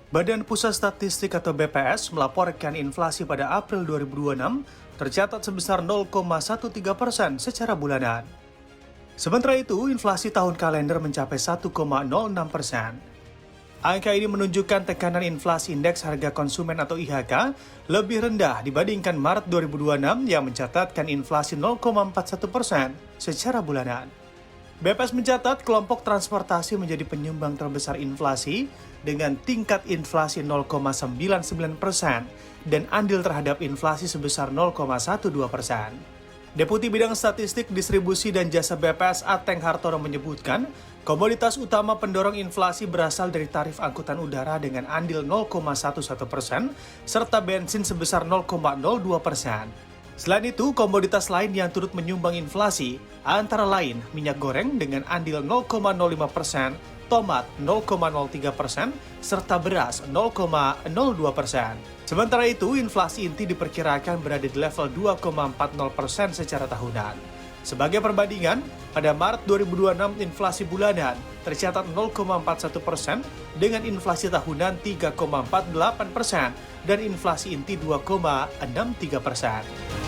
Badan Pusat Statistik atau BPS melaporkan inflasi pada April 2026 tercatat sebesar 0,13% secara bulanan. Sementara itu, inflasi tahun kalender mencapai 1,06%. Angka ini menunjukkan tekanan inflasi indeks harga konsumen atau IHK lebih rendah dibandingkan Maret 2026 yang mencatatkan inflasi 0,41% secara bulanan. BPS mencatat kelompok transportasi menjadi penyumbang terbesar inflasi dengan tingkat inflasi 0,99% dan andil terhadap inflasi sebesar 0,12%. Deputi Bidang Statistik, Distribusi, dan Jasa BPS Ateng Hartono menyebutkan, komoditas utama pendorong inflasi berasal dari tarif angkutan udara dengan andil 0,11%, serta bensin sebesar 0,02%. Selain itu, komoditas lain yang turut menyumbang inflasi, antara lain minyak goreng dengan andil 0,05%, tomat 0,03%, serta beras 0,02%. Sementara itu, inflasi inti diperkirakan berada di level 2,40% secara tahunan. Sebagai perbandingan, pada Maret 2026 inflasi bulanan tercatat 0,41% dengan inflasi tahunan 3,48% dan inflasi inti 2,63%.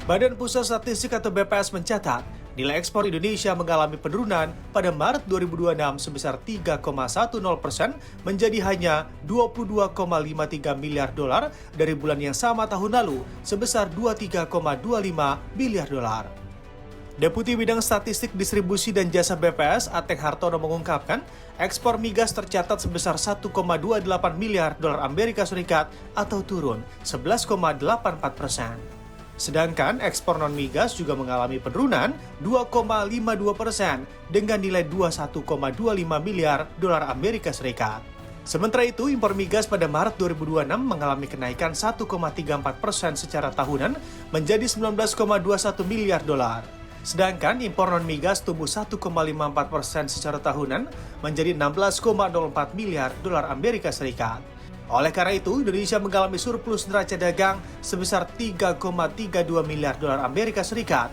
Badan Pusat Statistik atau BPS mencatat, nilai ekspor Indonesia mengalami penurunan pada Maret 2026 sebesar 3,10% menjadi hanya 22,53 miliar dolar dari bulan yang sama tahun lalu sebesar 23,25 miliar dolar. Deputi Bidang Statistik, Distribusi, dan Jasa BPS Ateng Hartono mengungkapkan, ekspor migas tercatat sebesar 1,28 miliar dolar Amerika Serikat atau turun 11,84%. Sedangkan ekspor non-migas juga mengalami penurunan 2,52% dengan nilai 21,25 miliar dolar Amerika Serikat. Sementara itu, impor migas pada Maret 2026 mengalami kenaikan 1,34% secara tahunan menjadi 19,21 miliar dolar. Sedangkan impor non-migas tumbuh 1,54% secara tahunan menjadi 16,04 miliar dolar Amerika Serikat. Oleh karena itu, Indonesia mengalami surplus neraca dagang sebesar 3,32 miliar dolar Amerika Serikat.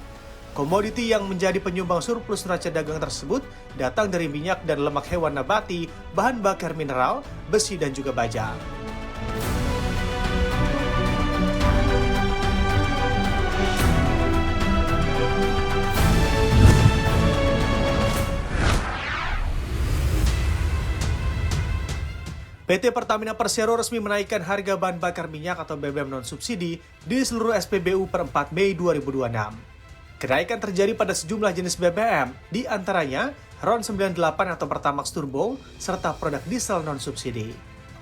Komoditi yang menjadi penyumbang surplus neraca dagang tersebut datang dari minyak dan lemak hewan nabati, bahan bakar mineral, besi, dan juga baja. PT Pertamina Persero resmi menaikkan harga bahan bakar minyak atau BBM non-subsidi di seluruh SPBU per 4 Mei 2026. Kenaikan terjadi pada sejumlah jenis BBM, di antaranya RON 98 atau Pertamax Turbo, serta produk diesel non-subsidi.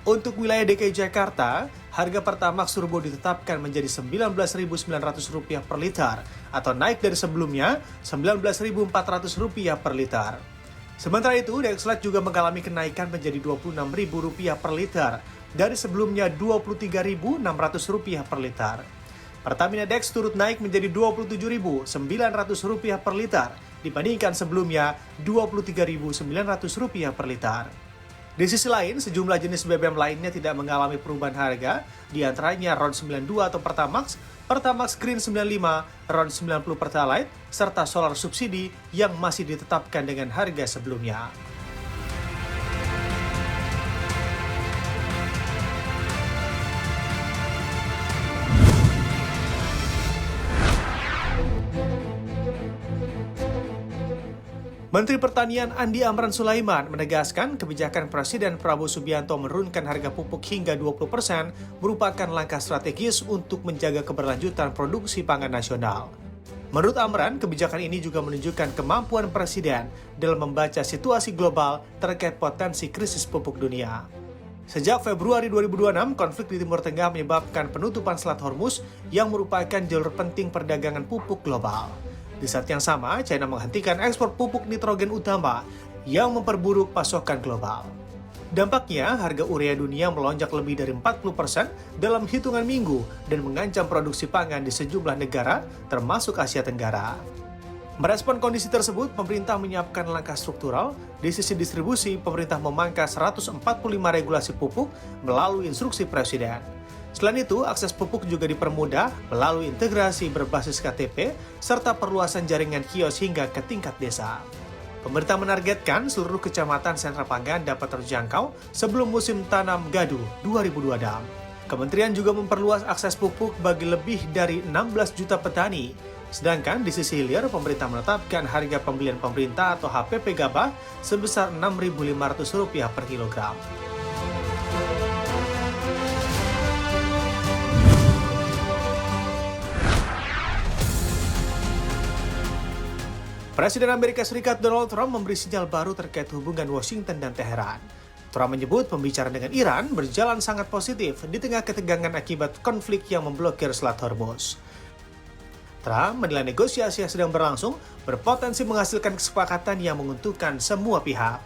Untuk wilayah DKI Jakarta, harga Pertamax Turbo ditetapkan menjadi Rp19.900 per liter, atau naik dari sebelumnya Rp19.400 per liter. Sementara itu, Dexlite juga mengalami kenaikan menjadi Rp26.000 per liter dari sebelumnya Rp23.600 per liter. Pertamina Dex turut naik menjadi Rp27.900 per liter dibandingkan sebelumnya Rp23.900 per liter. Di sisi lain, sejumlah jenis BBM lainnya tidak mengalami perubahan harga, di antaranya RON 92 atau Pertamax, Pertamax Green 95, RON 90 Pertalite, serta solar subsidi yang masih ditetapkan dengan harga sebelumnya. Menteri Pertanian Andi Amran Sulaiman menegaskan kebijakan Presiden Prabowo Subianto menurunkan harga pupuk hingga 20% merupakan langkah strategis untuk menjaga keberlanjutan produksi pangan nasional. Menurut Amran, kebijakan ini juga menunjukkan kemampuan Presiden dalam membaca situasi global terkait potensi krisis pupuk dunia. Sejak Februari 2026, konflik di Timur Tengah menyebabkan penutupan Selat Hormuz yang merupakan jalur penting perdagangan pupuk global. Di saat yang sama, China menghentikan ekspor pupuk nitrogen utama yang memperburuk pasokan global. Dampaknya, harga urea dunia melonjak lebih dari 40% dalam hitungan minggu dan mengancam produksi pangan di sejumlah negara, termasuk Asia Tenggara. Merespon kondisi tersebut, pemerintah menyiapkan langkah struktural. Di sisi distribusi, pemerintah memangkas 145 regulasi pupuk melalui instruksi Presiden. Selain itu, akses pupuk juga dipermudah melalui integrasi berbasis KTP serta perluasan jaringan kios hingga ke tingkat desa. Pemerintah menargetkan seluruh kecamatan sentra pangan dapat terjangkau sebelum musim tanam gadu 2026. Kementerian juga memperluas akses pupuk bagi lebih dari 16 juta petani. Sedangkan di sisi hilir, pemerintah menetapkan harga pembelian pemerintah atau HPP gabah sebesar Rp6.500 per kilogram. Presiden Amerika Serikat Donald Trump memberi sinyal baru terkait hubungan Washington dan Teheran. Trump menyebut pembicaraan dengan Iran berjalan sangat positif di tengah ketegangan akibat konflik yang memblokir Selat Hormuz. Trump menilai negosiasi yang sedang berlangsung berpotensi menghasilkan kesepakatan yang menguntungkan semua pihak.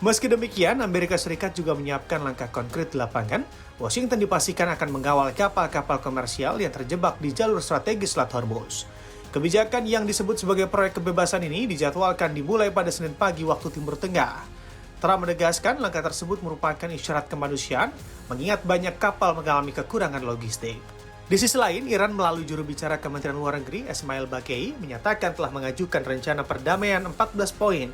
Meski demikian, Amerika Serikat juga menyiapkan langkah konkret di lapangan. Washington dipastikan akan mengawal kapal-kapal komersial yang terjebak di jalur strategis Selat Hormuz. Kebijakan yang disebut sebagai proyek kebebasan ini dijadwalkan dimulai pada Senin pagi waktu Timur Tengah. Trump menegaskan langkah tersebut merupakan isyarat kemanusiaan, mengingat banyak kapal mengalami kekurangan logistik. Di sisi lain, Iran melalui juru bicara Kementerian Luar Negeri, Esmail Baqei, menyatakan telah mengajukan rencana perdamaian 14 poin.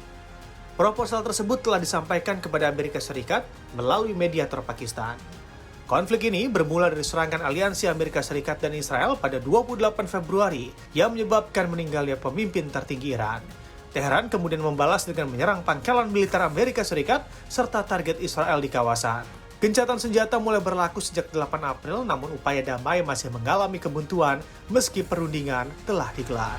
Proposal tersebut telah disampaikan kepada Amerika Serikat melalui mediator Pakistan. Konflik ini bermula dari serangan aliansi Amerika Serikat dan Israel pada 28 Februari yang menyebabkan meninggalnya pemimpin tertinggi Iran. Teheran kemudian membalas dengan menyerang pangkalan militer Amerika Serikat serta target Israel di kawasan. Gencatan senjata mulai berlaku sejak 8 April, namun upaya damai masih mengalami kebuntuan meski perundingan telah digelar.